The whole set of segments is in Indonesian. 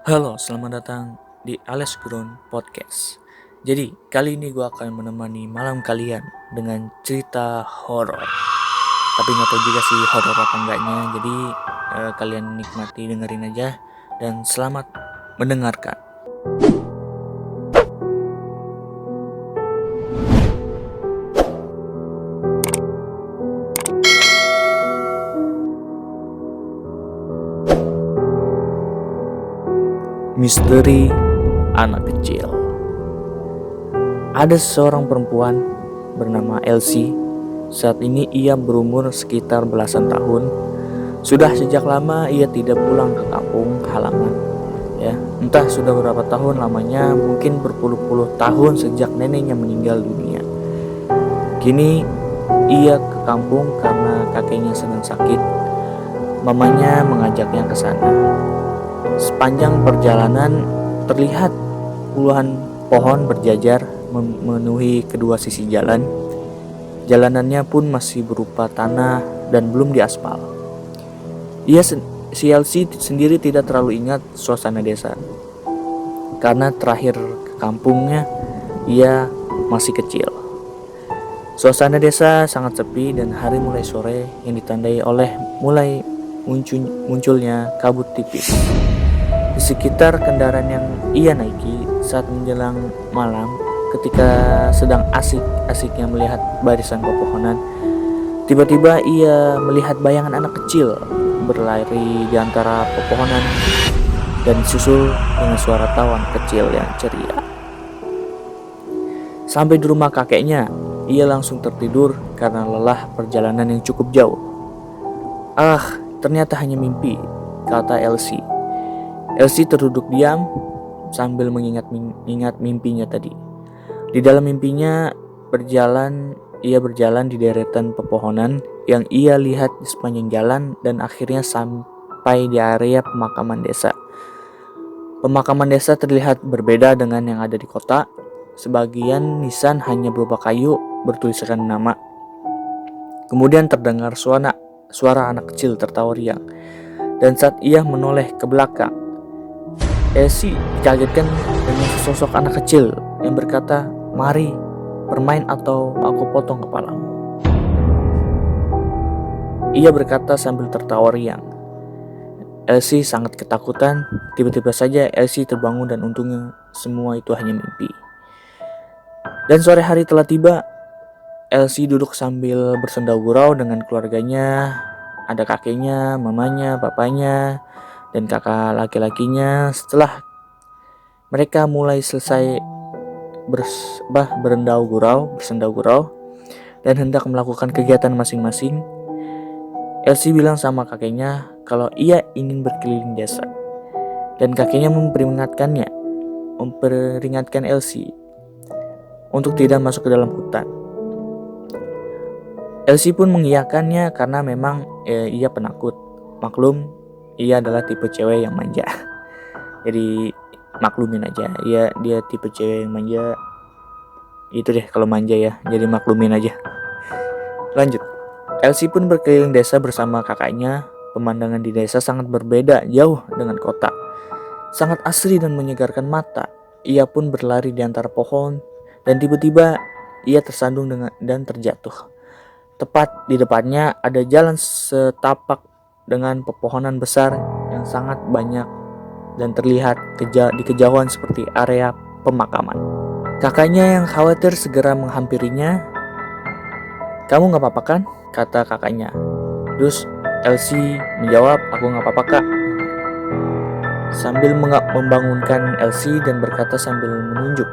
Halo, selamat datang di Ales Ground Podcast. Jadi, kali ini gue akan menemani malam kalian dengan cerita horor. Tapi nggak tahu juga sih horor apa enggaknya. Jadi, kalian nikmati dengerin aja dan selamat mendengarkan. Misteri anak kecil. Ada seorang perempuan bernama Elsie. Saat ini ia berumur sekitar belasan tahun. Sudah sejak lama ia tidak pulang ke kampung halaman. Ya, entah sudah berapa tahun lamanya, mungkin berpuluh-puluh tahun sejak neneknya meninggal dunia. Kini ia ke kampung karena kakeknya sedang sakit. Mamanya mengajaknya ke sana. Sepanjang perjalanan terlihat puluhan pohon berjajar memenuhi kedua sisi jalan. Jalanannya pun masih berupa tanah dan belum diaspal. Si Elsie sendiri tidak terlalu ingat suasana desa, karena terakhir ke kampungnya ia masih kecil. Suasana desa sangat sepi dan hari mulai sore yang ditandai oleh mulai munculnya kabut tipis. Di sekitar kendaraan yang ia naiki saat menjelang malam, ketika sedang asik-asiknya melihat barisan pepohonan, tiba-tiba ia melihat bayangan anak kecil berlari di antara pepohonan dan disusul dengan suara tawa anak kecil yang ceria. Sampai di rumah kakeknya, ia langsung tertidur karena lelah perjalanan yang cukup jauh. Ternyata hanya mimpi, kata Elsie. Elsie terduduk diam sambil mengingat mimpinya tadi. Di dalam mimpinya ia berjalan di deretan pepohonan yang ia lihat di sepanjang jalan dan akhirnya sampai di area pemakaman desa. Pemakaman desa terlihat berbeda dengan yang ada di kota. Sebagian nisan hanya berupa kayu bertuliskan nama. Kemudian terdengar suara anak kecil tertawa riang. Dan saat ia menoleh ke belakang, Elsie dikagetkan dengan sesosok anak kecil yang berkata, "Mari bermain atau aku potong kepalamu." Ia berkata sambil tertawa riang. Elsie sangat ketakutan. Tiba-tiba saja Elsie terbangun dan untungnya semua itu hanya mimpi. Dan sore hari telah tiba. Elsie duduk sambil bersenda gurau dengan keluarganya. Ada kakeknya, mamanya, papanya, dan kakak laki-lakinya. Setelah mereka mulai selesai bersenda gurau dan hendak melakukan kegiatan masing-masing, Elsie bilang sama kakeknya kalau ia ingin berkeliling desa. Dan kakeknya memperingatkan Elsie untuk tidak masuk ke dalam hutan. Elsie pun mengiyakannya karena memang ia penakut. Maklum, ia adalah tipe cewek yang manja. Jadi maklumin aja. Dia tipe cewek yang manja. Itu deh kalau manja ya. Jadi maklumin aja. Lanjut. Elsie pun berkeliling desa bersama kakaknya. Pemandangan di desa sangat berbeda jauh dengan kota. Sangat asri dan menyegarkan mata. Ia pun berlari di antara pohon dan tiba-tiba ia tersandung dan terjatuh. Tepat di depannya ada jalan setapak dengan pepohonan besar yang sangat banyak dan terlihat di kejauhan seperti area pemakaman. Kakaknya yang khawatir segera menghampirinya. "Kamu gak apa-apa kan?" kata kakaknya. Terus Elsie menjawab, "Aku gak apa-apa, Kak." Sambil membangunkan Elsie dan berkata sambil menunjuk,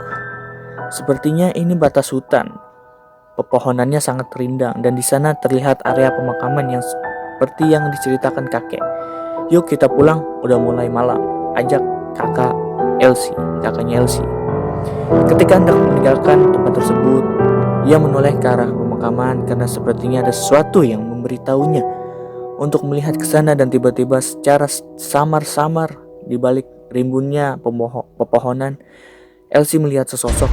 "Sepertinya ini batas hutan. Pepohonannya sangat rindang dan di sana terlihat area pemakaman yang seperti yang diceritakan kakek. Yuk kita pulang, udah mulai malam," ajak kakaknya Elsie. Ketika hendak meninggalkan tempat tersebut, ia menoleh ke arah pemakaman karena sepertinya ada sesuatu yang memberitahunya untuk melihat ke sana dan tiba-tiba secara samar-samar di balik rimbunnya pepohonan, Elsie melihat sesosok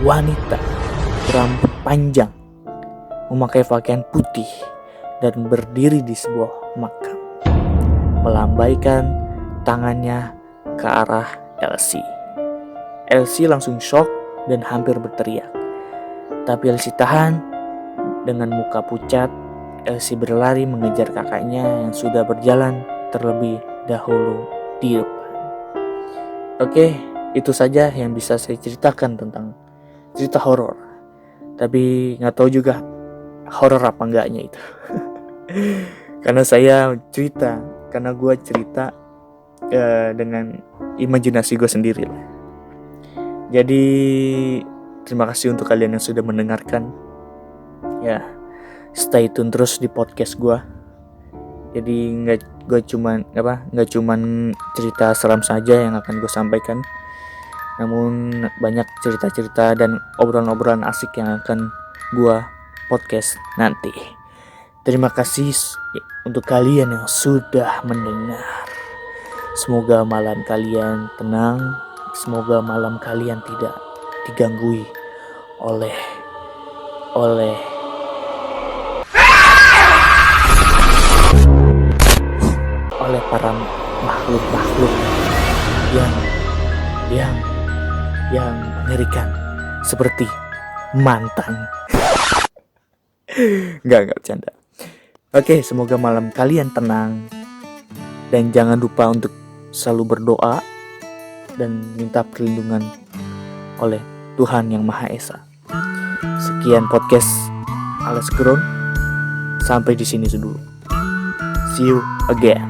wanita berambut panjang, memakai pakaian putih dan berdiri di sebuah makam, melambaikan tangannya ke arah Elsie. Elsie langsung shock dan hampir berteriak. Tapi Elsie tahan. Dengan muka pucat, Elsie berlari mengejar kakaknya yang sudah berjalan terlebih dahulu di depan. Oke, itu saja yang bisa saya ceritakan tentang cerita horor. Tapi nggak tahu juga horor apa enggaknya itu. Karena gue cerita dengan imajinasi gue sendiri lah. Jadi terima kasih untuk kalian yang sudah mendengarkan. Ya, stay tune terus di podcast gue. Jadi nggak cuman cerita seram saja yang akan gue sampaikan, namun banyak cerita-cerita dan obrolan-obrolan asik yang akan gue podcast nanti. Terima kasih untuk kalian yang sudah mendengar. Semoga malam kalian tenang. Semoga malam kalian tidak diganggu oleh para makhluk yang mengerikan seperti mantan. Enggak bercanda. Oke, semoga malam kalian tenang dan jangan lupa untuk selalu berdoa dan minta perlindungan oleh Tuhan Yang Maha Esa. Sekian podcast Ales Ground. Sampai di sini dulu. See you again.